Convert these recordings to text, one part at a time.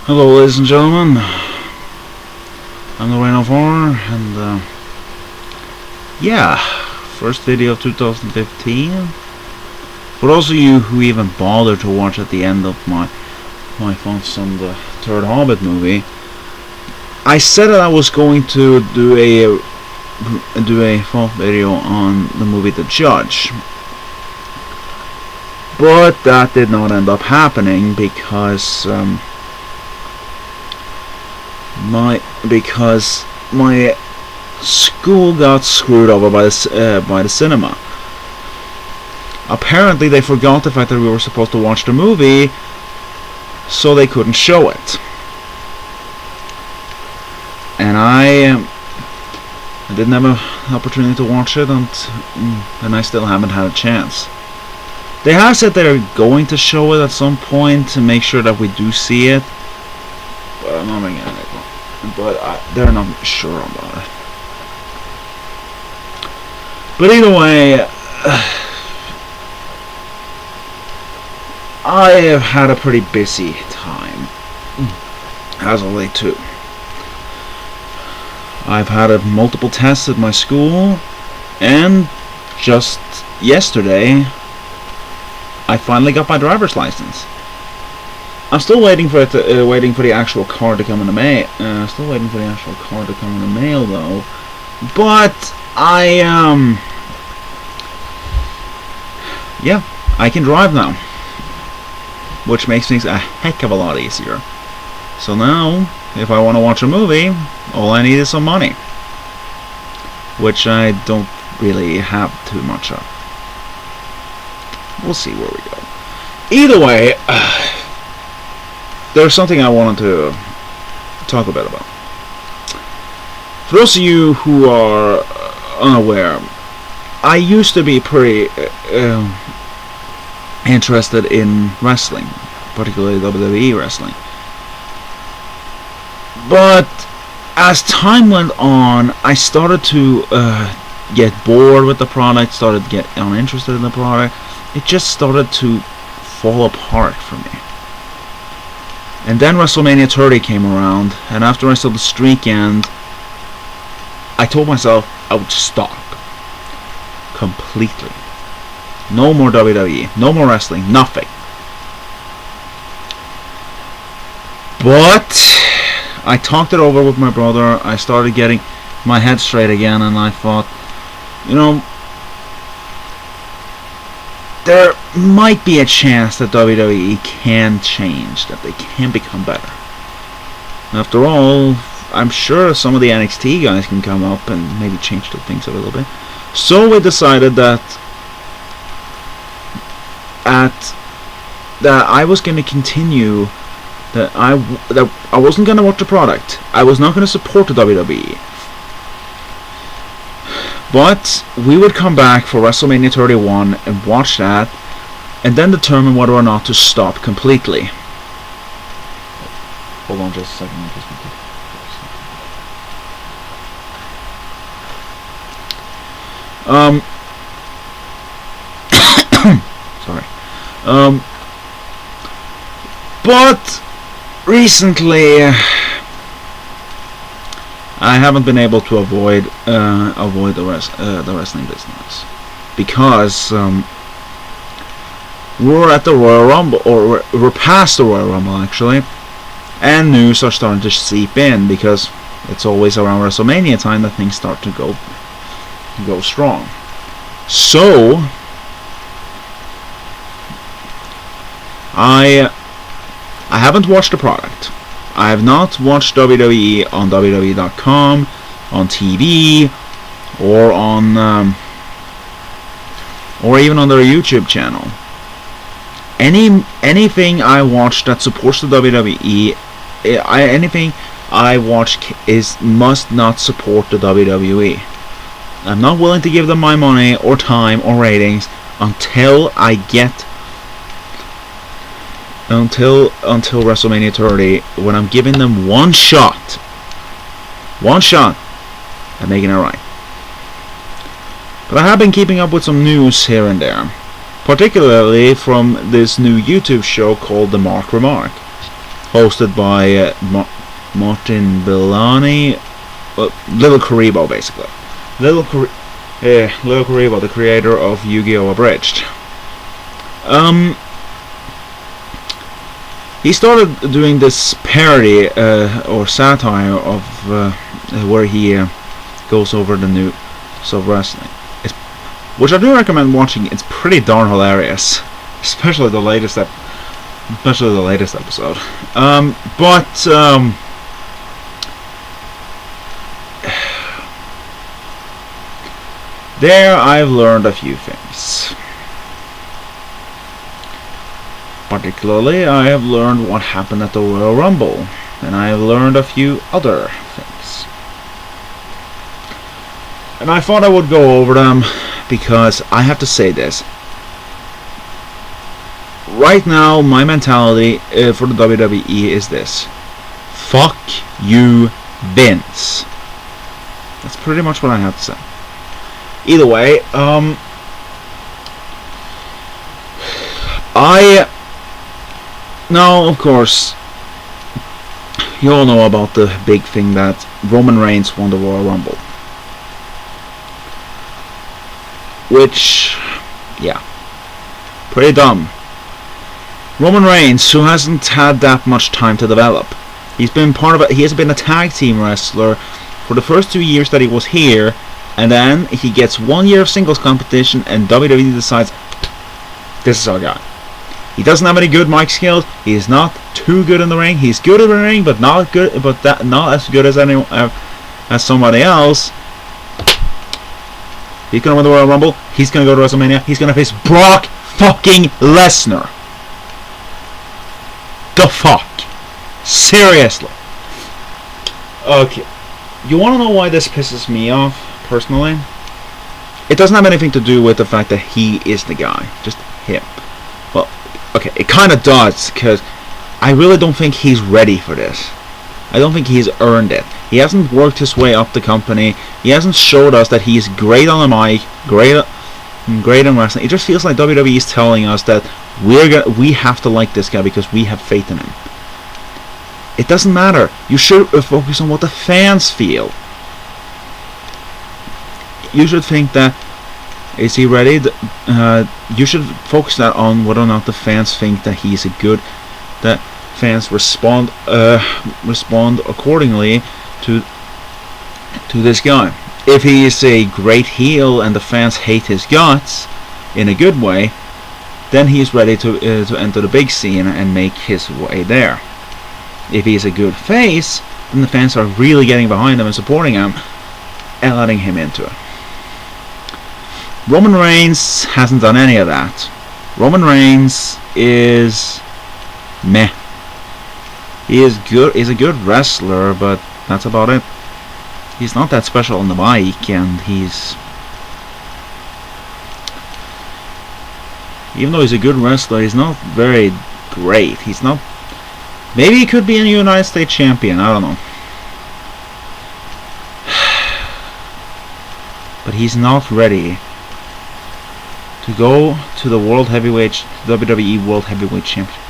Hello, ladies and gentlemen. I'm the Reign of Horror, and yeah, first video of 2015. For those of you who even bothered to watch at the end of my thoughts on the third Hobbit movie, I said that I was going to do a full video on the movie The Judge, but that did not end up happening because my school got screwed over by the cinema. Apparently they forgot the fact that we were supposed to watch the movie, so they couldn't show it. And I didn't have an opportunity to watch it, and I still haven't had a chance. They have said they're going to show it at some point to make sure that we do see it, but I'm not making it. But they're not sure about it. But either way, I have had a pretty busy time as of late too. I've had multiple tests at my school, and just yesterday I finally got my driver's license. I'm still waiting for it. Waiting for the actual card to come in the mail. Still waiting for the actual card to come in the mail, though. But yeah, I can drive now, which makes things a heck of a lot easier. So now, if I want to watch a movie, all I need is some money, which I don't really have too much of. We'll see where we go. Either way. There's something I wanted to talk a bit about. For those of you who are unaware, I used to be pretty interested in wrestling, particularly WWE wrestling. But as time went on, I started to get bored with the product, started to get uninterested in the product. It just started to fall apart for me. And then WrestleMania 30 came around, and after I saw the streak end, I told myself I would stop. Completely. No more WWE, no more wrestling, nothing. But I talked it over with my brother, I started getting my head straight again, and I thought, you know, there might be a chance that WWE can change, that they can become better. After all, I'm sure some of the NXT guys can come up and maybe change the things a little bit. So we decided that I was going to continue, that I wasn't going to watch the product. I was not going to support the WWE. But we would come back for WrestleMania 31 and watch that, and then determine whether or not to stop completely. Hold on just a second. Sorry. But recently, I haven't been able to avoid the wrestling business because we're at the Royal Rumble, or we're past the Royal Rumble actually, and news are starting to seep in because it's always around WrestleMania time that things start to go strong. So I haven't watched the product. I have not watched WWE on WWE.com, on TV, or or even on their YouTube channel. Anything I watch that supports the WWE, anything I watch must not support the WWE. I'm not willing to give them my money or time or ratings until I get until WrestleMania 30, when I'm giving them one shot at making it right. But I have been keeping up with some news here and there. particularly from this new YouTube show called The Mark Remark, hosted by Martin Bellani, Little Karibo basically. Little Karibo, the creator of Yu-Gi-Oh! Abridged. He started doing this parody or satire of where he goes over the new of wrestling, which I do recommend watching. It's pretty darn hilarious, especially the latest episode. There I've learned a few things. Particularly, I have learned what happened at the Royal Rumble, and I have learned a few other things. And I thought I would go over them because I have to say this. Right now, my mentality for the WWE is this: fuck you, Vince. That's pretty much what I have to say. Either way, now, of course, you all know about the big thing that Roman Reigns won the Royal Rumble. Which, yeah, pretty dumb. Roman Reigns, who hasn't had that much time to develop. He has been a tag team wrestler for the first 2 years that he was here, and then he gets 1 year of singles competition, and WWE decides, this is our guy. He doesn't have any good mic skills. He is not too good in the ring. He's good in the ring, but not as good as as somebody else. He's gonna win the Royal Rumble. He's gonna go to WrestleMania. He's gonna face Brock fucking Lesnar. The fuck? Seriously? Okay. You wanna know why this pisses me off personally? It doesn't have anything to do with the fact that he is the guy. Just him. Well, okay, it kind of does, because I really don't think he's ready for this. I don't think he's earned it. He hasn't worked his way up the company. He hasn't showed us that he's great on the mic, great in wrestling. It just feels like WWE is telling us that we have to like this guy because we have faith in him. It doesn't matter. You should focus on what the fans feel. You should think that, is he ready? You should focus that on whether or not the fans think that he's a good, that fans respond accordingly to this guy. If he is a great heel and the fans hate his guts in a good way, then he is ready to enter the big scene and make his way there. If he is a good face, then the fans are really getting behind him and supporting him and letting him into it. Roman Reigns hasn't done any of that. Roman Reigns is meh. He is good. He's a good wrestler, but that's about it. He's not that special on the mic, and even though he's a good wrestler, he's not very great. He's not. Maybe he could be a United States champion. I don't know. But he's not ready to go to the WWE World Heavyweight Championship.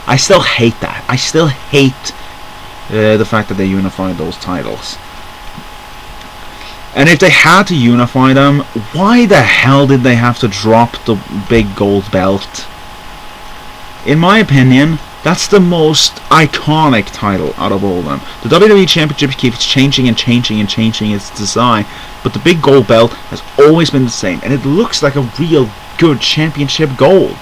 I still hate that. I still hate the fact that they unified those titles. And if they had to unify them, why the hell did they have to drop the big gold belt? In my opinion, that's the most iconic title out of all of them. The WWE Championship keeps changing and changing and changing its design, but the big gold belt has always been the same, and it looks like a real good championship gold.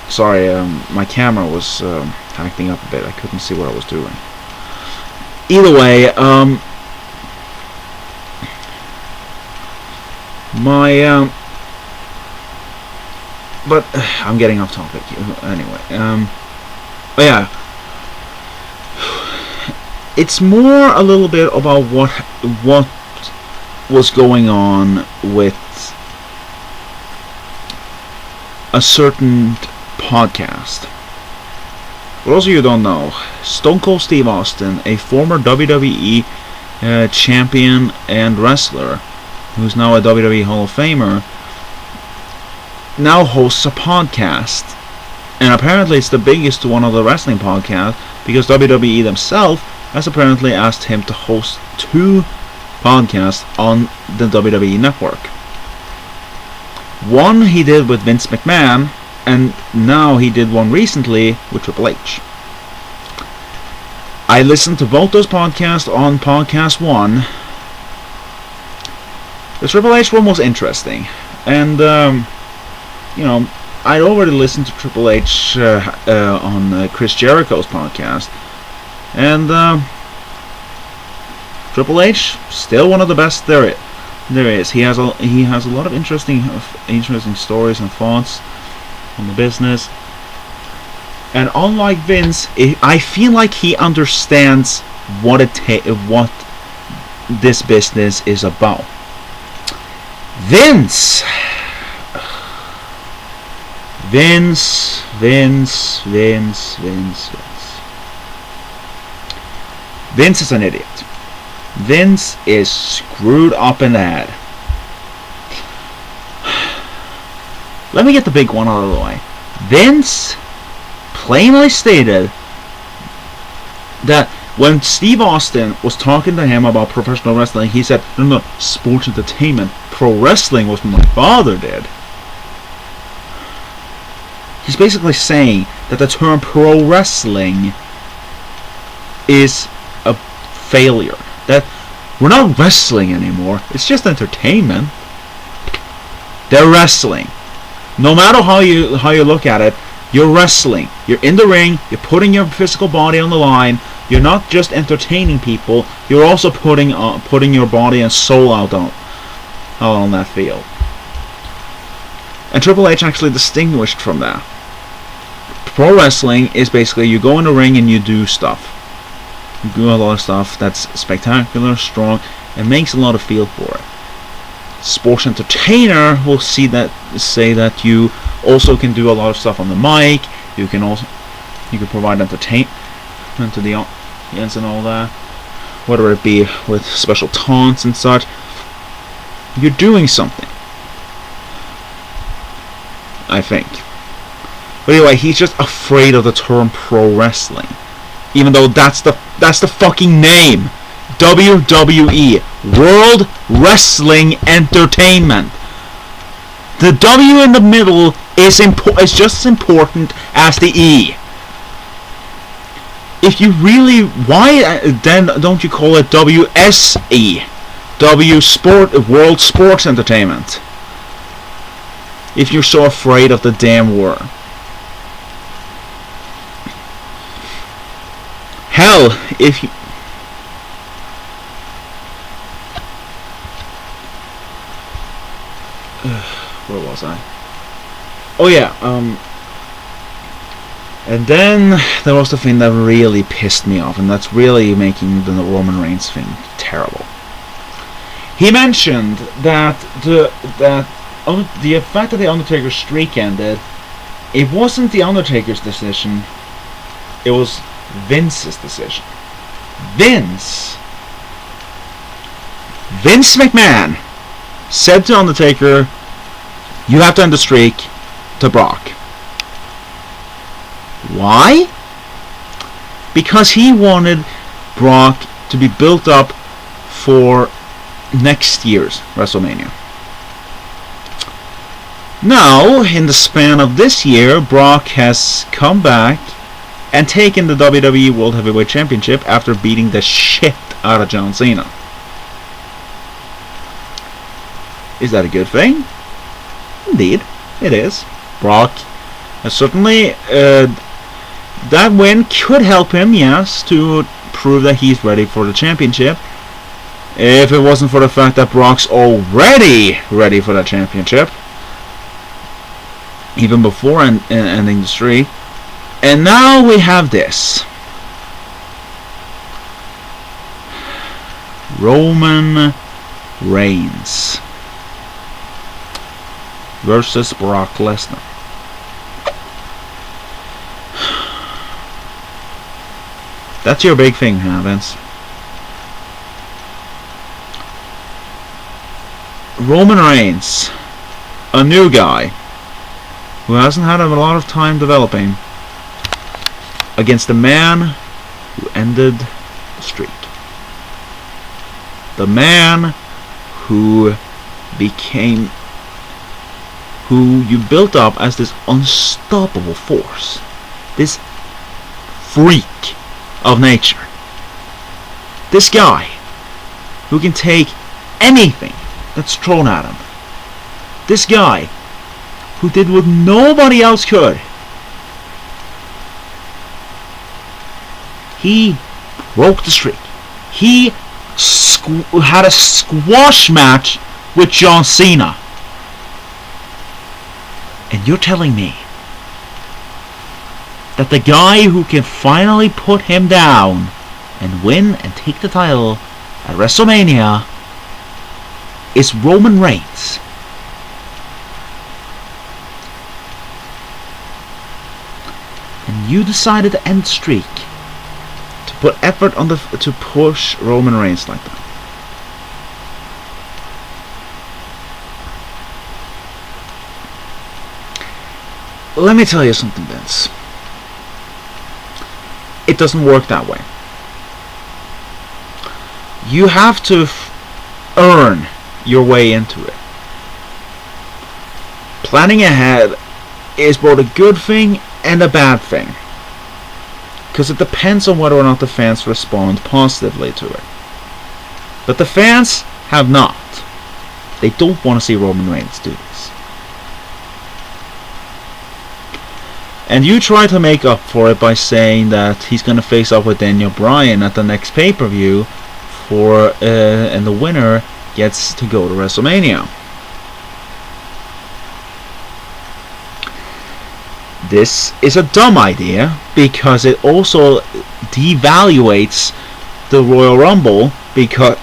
Sorry, my camera was acting up a bit. I couldn't see what I was doing. Either way, but I'm getting off topic. Anyway, but yeah, it's more a little bit about what was going on with a certain podcast. For those of you who don't know, Stone Cold Steve Austin, a former WWE champion and wrestler, who's now a WWE Hall of Famer, now hosts a podcast. And apparently it's the biggest one of the wrestling podcasts, because WWE themselves has apparently asked him to host 2 podcasts on the WWE network. One he did with Vince McMahon, and now he did one recently with Triple H. I listened to both those podcasts on Podcast 1. The Triple H one was interesting, and I'd already listened to Triple H on Chris Jericho's podcast, and Triple H still one of the best there is. He has a lot of interesting stories and thoughts on the business, and unlike Vince, I feel like he understands what this business is about. Vince is an idiot. Vince is screwed up in the head. Let me get the big one out of the way. Vince plainly stated that when Steve Austin was talking to him about professional wrestling, he said, no, sports entertainment. Pro wrestling was what my father did. He's basically saying that the term pro wrestling is a failure. That we're not wrestling anymore. It's just entertainment. They're wrestling. No matter how you look at it, you're wrestling. You're in the ring. You're putting your physical body on the line. You're not just entertaining people. You're also putting your body and soul out on that field. And Triple H actually distinguished from that. Pro wrestling is basically you go in the ring and you do stuff. You do a lot of stuff that's spectacular, strong, and makes a lot of feel for it. Sports entertainer will say that you also can do a lot of stuff on the mic. You can provide entertainment to the audience and all that, whether it be with special taunts and such. You're doing something, I think. But anyway, he's just afraid of the term pro wrestling, even though that's the fucking name. WWE, World Wrestling Entertainment. The W in the middle is just as important as the E. If you really, why then don't you call it WSE? World Sports Entertainment. If you're so afraid of the damn word. Hell, if you... where was I? Oh yeah, and then there was the thing that really pissed me off, and that's really making the Roman Reigns thing terrible. He mentioned that the fact that the Undertaker's streak ended, it wasn't the Undertaker's decision, it was Vince's decision. Vince McMahon said to Undertaker, you have to end the streak to Brock. Why? Because he wanted Brock to be built up for next year's WrestleMania. Now, in the span of this year, Brock has come back and taken the WWE World Heavyweight Championship after beating the shit out of John Cena. Is that a good thing? Indeed, it is. Brock certainly, that win could help him, yes, to prove that he's ready for the championship. If it wasn't for the fact that Brock's already ready for the championship, even before ending the streak. And now we have this. Roman Reigns versus Brock Lesnar. That's your big thing, huh, Vince? Roman Reigns, a new guy, who hasn't had a lot of time developing, against the man who ended the streak. The man who you built up as this unstoppable force, this freak of nature, this guy who can take anything that's thrown at him, this guy who did what nobody else could. He broke the streak. He had a squash match with John Cena. And you're telling me that the guy who can finally put him down and win and take the title at WrestleMania is Roman Reigns? And you decided to end the streak, to put effort on to push Roman Reigns like that. Let me tell you something, Vince. It doesn't work that way. You have to earn your way into it. Planning ahead is both a good thing and a bad thing, because it depends on whether or not the fans respond positively to it. But the fans have not. They don't want to see Roman Reigns do this. And you try to make up for it by saying that he's going to face off with Daniel Bryan at the next pay-per-view, and the winner gets to go to WrestleMania. This is a dumb idea because it also devaluates the Royal Rumble, because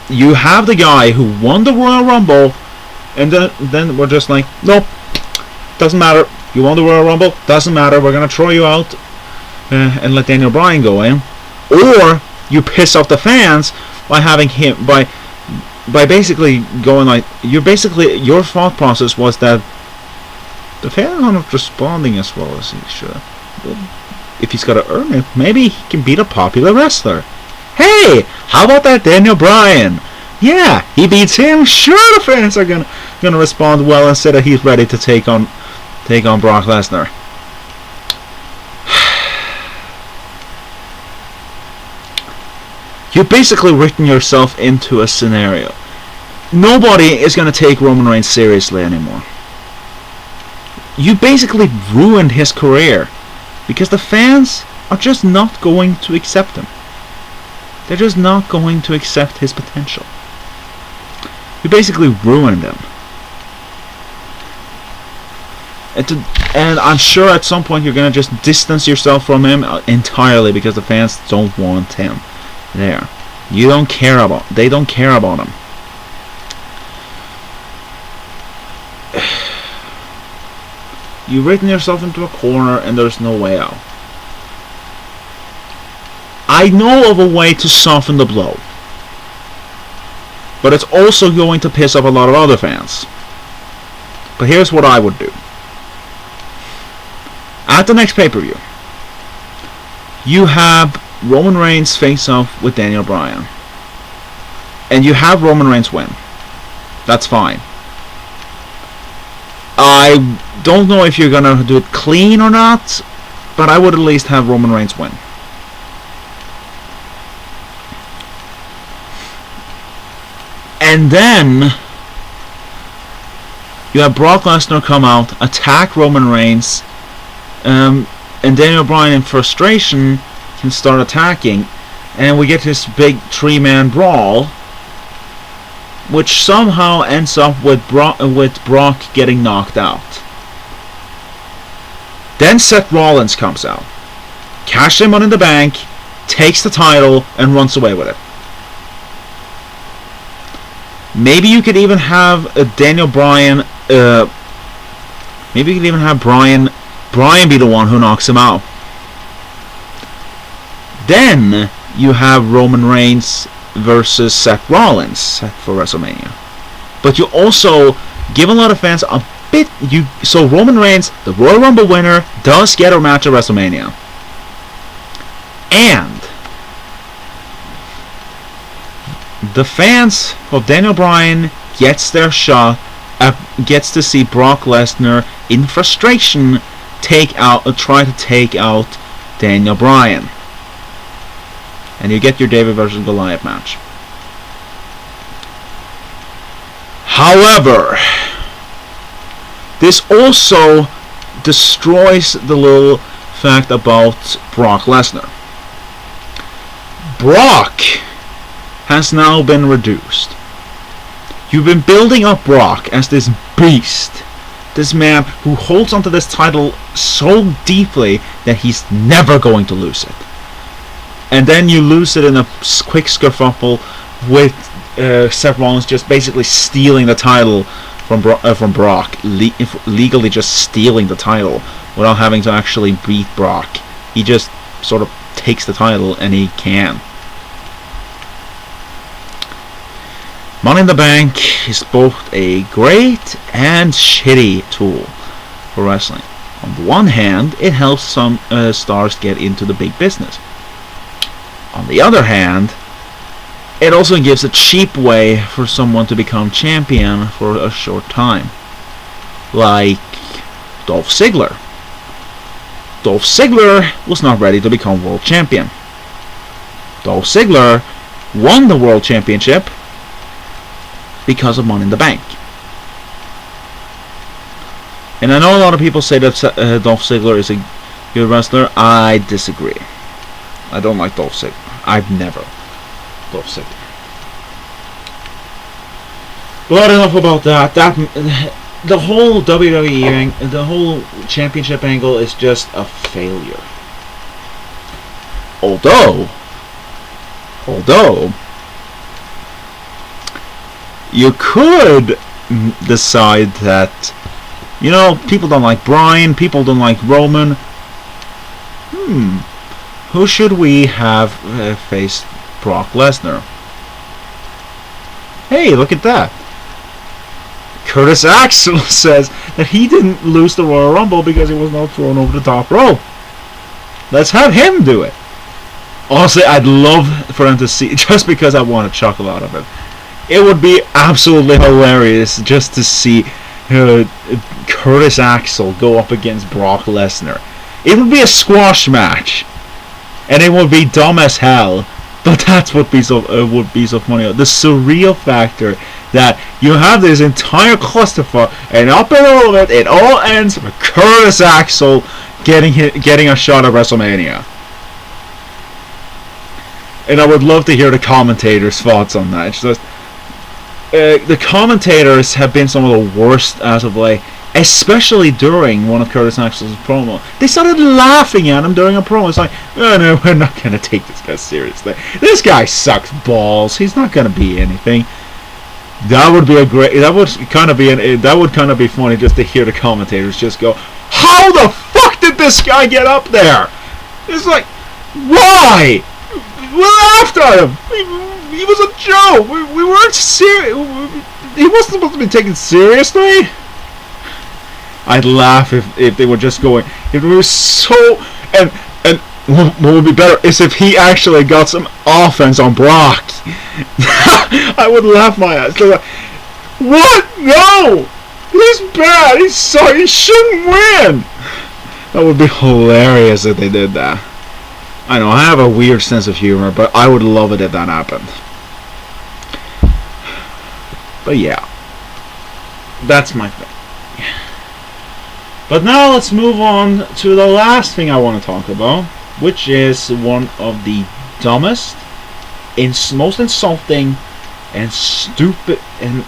you have the guy who won the Royal Rumble, and then we're just like, nope, doesn't matter. You won the Royal Rumble, doesn't matter, we're going to throw you out and let Daniel Bryan go in. Or you piss off the fans by having him, by basically going like, your thought process was that the fans are not responding as well as he should. But if he's got to earn it, maybe he can beat a popular wrestler. Hey, how about that Daniel Bryan? Yeah, he beats him. Sure, the fans are gonna respond well and say that he's ready to take on Brock Lesnar. You've basically written yourself into a scenario. Nobody is going to take Roman Reigns seriously anymore. You basically ruined his career because the fans are just not going to accept him. They're just not going to accept his potential. You basically ruined him. And I'm sure at some point you're going to just distance yourself from him entirely because the fans don't want him there. They don't care about him. You've written yourself into a corner and there's no way out. I know of a way to soften the blow, but it's also going to piss off a lot of other fans. But here's what I would do. At the next pay-per-view, you have Roman Reigns face off with Daniel Bryan. And you have Roman Reigns win. That's fine. I don't know if you're going to do it clean or not, but I would at least have Roman Reigns win. And then you have Brock Lesnar come out, attack Roman Reigns, and Daniel Bryan in frustration can start attacking, and we get this big 3-man brawl, which somehow ends up with Brock getting knocked out. Then Seth Rollins comes out, cashes in Money in the Bank, takes the title, and runs away with it. Maybe you could even have Daniel Bryan. Maybe you could even have Bryan be the one who knocks him out. Then you have Roman Reigns versus Seth Rollins for WrestleMania. But you also Give a lot of fans a bit. So Roman Reigns, the Royal Rumble winner, does get a match at WrestleMania, and the fans of Daniel Bryan gets their shot. Gets to see Brock Lesnar in frustration try to take out Daniel Bryan, and you get your David versus Goliath match. However, this also destroys the little fact about Brock Lesnar. Brock has now been reduced. You've been building up Brock as this beast, this man who holds onto this title so deeply that he's never going to lose it. And then you lose it in a quick skerfuffle with Seth Rollins just basically stealing the title from Brock, legally just stealing the title without having to actually beat Brock. He just sort of takes the title, and he can. Money in the Bank is both a great and shitty tool for wrestling. On the one hand, it helps some stars get into the big business. On the other hand, it also gives a cheap way for someone to become champion for a short time. Like Dolph Ziggler. Dolph Ziggler was not ready to become world champion. Dolph Ziggler won the world championship because of Money in the Bank. And I know a lot of people say that Dolph Ziggler is a good wrestler. I disagree. I don't like Dolph Ziggler. I've never. Dolph Ziggler. But enough about that. The whole WWE, the whole championship angle is just a failure. Although, you could decide that, you know, people don't like Bryan, people don't like Roman. Who should we have face Brock Lesnar? Hey, look at that. Curtis Axel says that he didn't lose the Royal Rumble because he was not thrown over the top rope. Let's have him do it. Honestly, I'd love for him to see, just because I want a chuckle out of it. It would be absolutely hilarious just to see Curtis Axel go up against Brock Lesnar. It would be a squash match, and it would be dumb as hell. But that's what would be so funny. The surreal factor that you have this entire clusterfuck, and up in all of it, it all ends with Curtis Axel getting a shot at WrestleMania. And I would love to hear the commentators' thoughts on that. It's just, the commentators have been some of the worst as of late, especially during one of Curtis Axel's promo. They started laughing at him during a promo. It's like, oh no, we're not going to take this guy seriously. This guy sucks balls. He's not going to be anything. That would be a great. That would kind of be funny just to hear the commentators just go, "How the fuck did this guy get up there?" It's like, why? We laughed at him. He was a joke. We weren't serious. He wasn't supposed to be taken seriously. I'd laugh if they were just going. If it was so. And what would be better is if he actually got some offense on Brock. I would laugh my ass. Like, what? No! He's bad. He's sorry. He shouldn't win. That would be hilarious if they did that. I know, I have a weird sense of humor, but I would love it if that happened. But yeah. That's my thing. But now let's move on to the last thing I want to talk about, which is one of the dumbest, most insulting, and stupid, and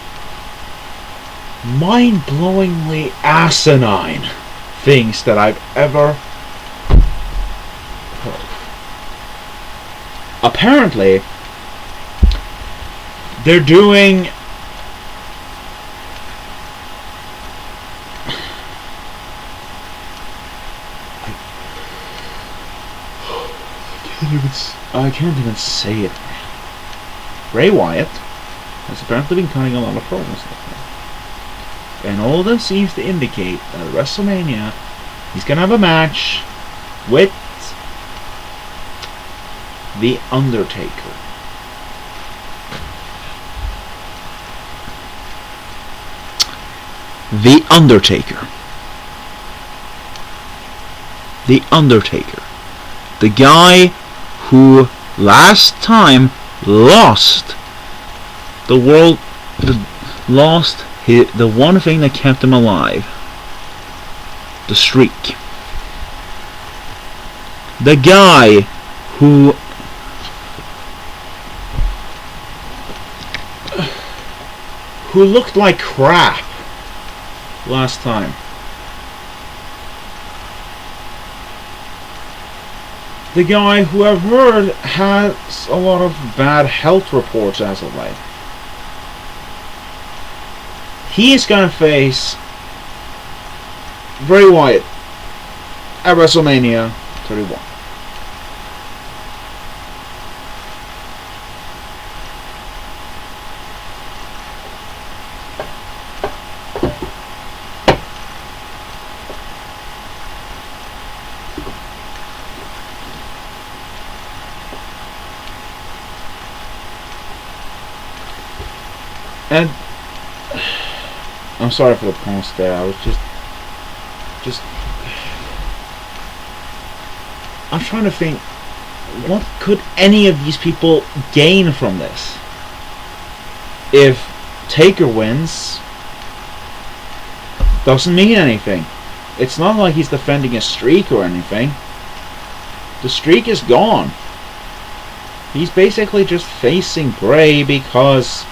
mind-blowingly asinine things that I've ever heard. Apparently, they're doing I can't even say it. Bray Wyatt has apparently been cutting a lot of promos. And all this seems to indicate that at WrestleMania, he's going to have a match with The Undertaker. The Undertaker. The Undertaker. The guy who last time lost the world, lost the one thing that kept him alive. The streak. The guy who looked like crap last time. The guy who I've heard has a lot of bad health reports as of late. He is going to face Bray Wyatt at WrestleMania 31. And I'm sorry for the pause there. I was just I'm trying to think, what could any of these people gain from this? If Taker wins, doesn't mean anything. It's not like he's defending a streak or anything. The streak is gone. He's basically just facing Bray because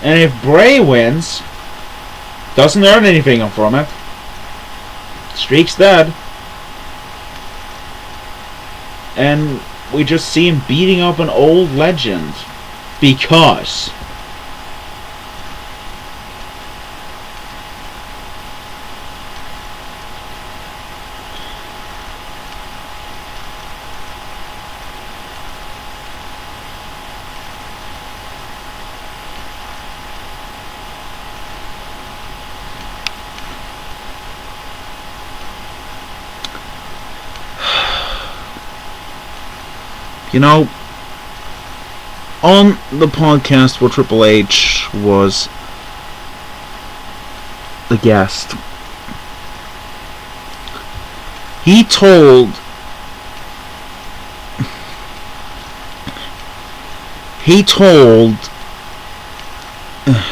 and if Bray wins, doesn't earn anything from it. Streak's dead. And we just see him beating up an old legend because you know, on the podcast where Triple H was the guest, he told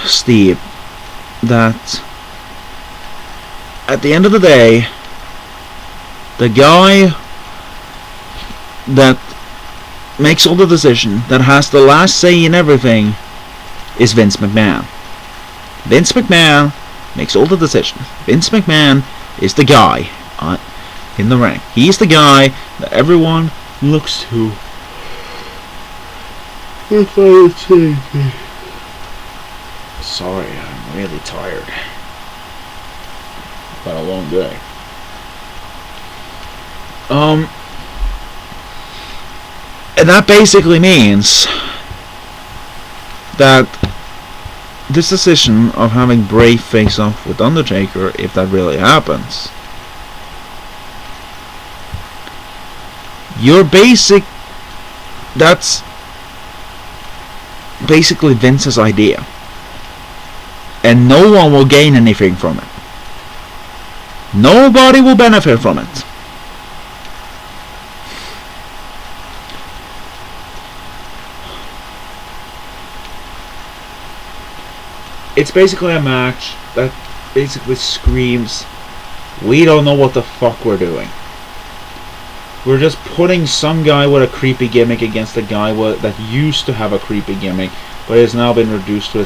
Steve that at the end of the day, the guy that makes all the decision, that has the last say in everything, is Vince McMahon. Vince McMahon makes all the decisions. Vince McMahon is the guy in the ring. He's the guy that everyone looks to. Sorry, I'm really tired. Been a long day. And that basically means that this decision of having Bray face off with Undertaker, if that really happens, that's basically Vince's idea. And no one will gain anything from it. Nobody will benefit from it. It's basically a match that basically screams, we don't know what the fuck we're doing. We're just putting some guy with a creepy gimmick against a guy that used to have a creepy gimmick, but has now been reduced to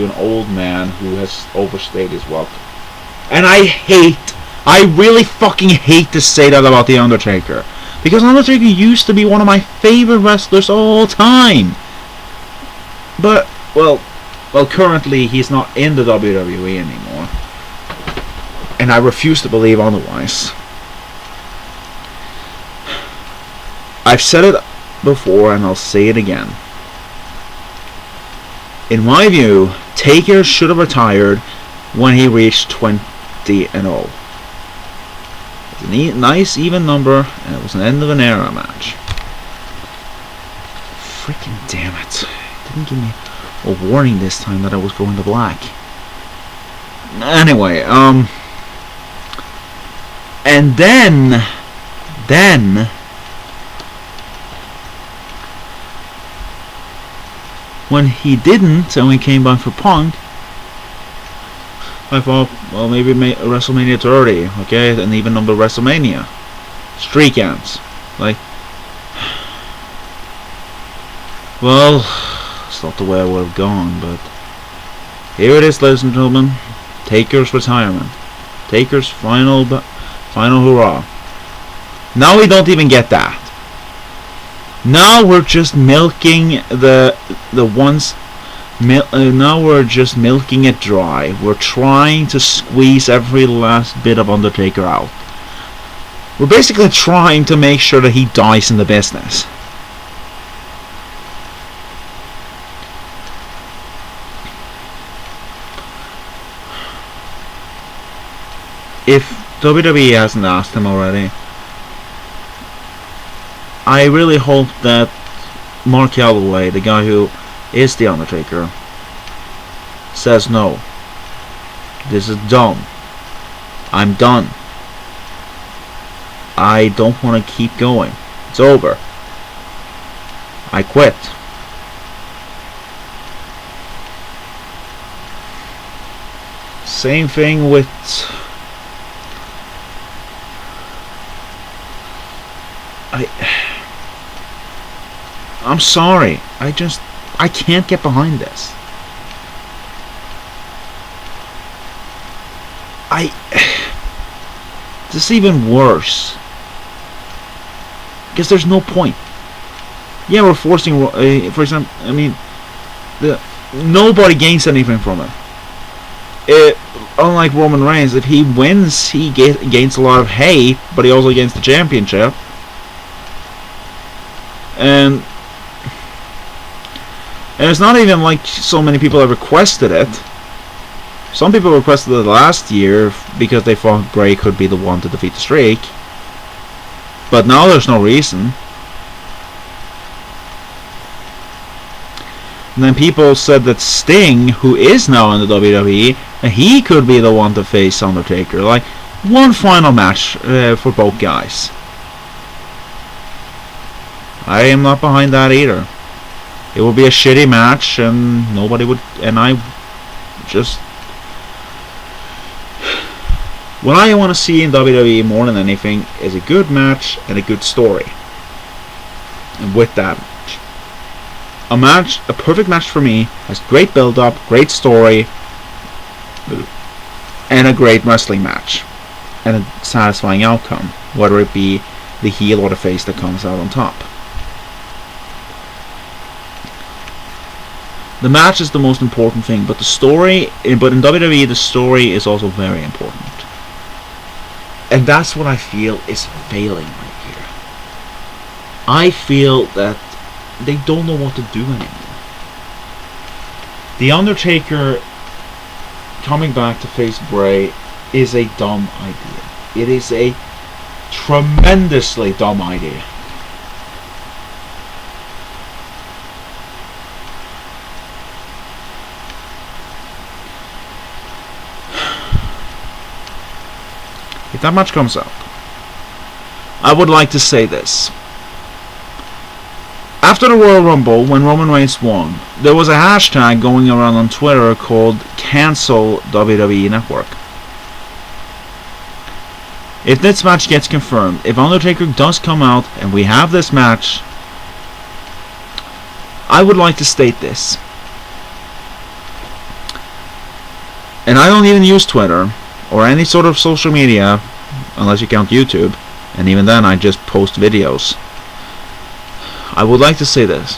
an old man who has overstayed his welcome. And I really fucking hate to say that about The Undertaker. Because Undertaker used to be one of my favorite wrestlers of all time. But, well, currently he's not in the WWE anymore. And I refuse to believe otherwise. I've said it before and I'll say it again. In my view, Taker should have retired when he reached 20-0. It's a nice even number, and it was an end of an era match. Freaking damn it. Didn't give me a warning this time that I was going to black. Anyway, and then when he didn't, and we came back for Punk, I thought, well, maybe WrestleMania 30, okay, an even number WrestleMania. Streak ends. Like, well, it's not the way I would have gone, but here it is, ladies and gentlemen. Taker's retirement. Taker's final hurrah. Now we don't even get that. Now we're just milking now we're just milking it dry. We're trying to squeeze every last bit of Undertaker out. We're basically trying to make sure that he dies in the business. If WWE hasn't asked him already, I really hope that Mark Calloway, the guy who is The Undertaker, says no. This is dumb. I'm done. I don't want to keep going. It's over. I quit. Same thing with I'm sorry. I can't get behind this. This is even worse. Because there's no point. Yeah, we're forcing, for example, I mean, nobody gains anything from it. Unlike Roman Reigns, if he wins, he gains a lot of hate, but he also gains the championship. And it's not even like so many people have requested it. Some people requested it last year because they thought Bray could be the one to defeat the streak. But now there's no reason. And then people said that Sting, who is now in the WWE, he could be the one to face Undertaker. Like, one final match for both guys. I am not behind that either. It would be a shitty match, and nobody would. And I just, what I want to see in WWE more than anything is a good match and a good story. And with that match, a perfect match for me, has great build-up, great story, and a great wrestling match, and a satisfying outcome, whether it be the heel or the face that comes out on top. The match is the most important thing, but the story, but in WWE the story is also very important. And that's what I feel is failing right here. I feel that they don't know what to do anymore. The Undertaker coming back to face Bray is a dumb idea. It is a tremendously dumb idea. If that match comes up, I would like to say this. After the Royal Rumble, when Roman Reigns won, there was a hashtag going around on Twitter called Cancel WWE Network. If this match gets confirmed, if Undertaker does come out and we have this match, I would like to state this. And I don't even use Twitter or any sort of social media, unless you count YouTube, and even then I just post videos. I would like to say this.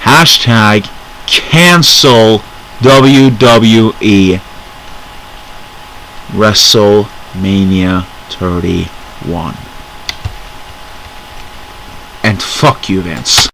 Hashtag cancel WWE WrestleMania 31. And fuck you, Vince.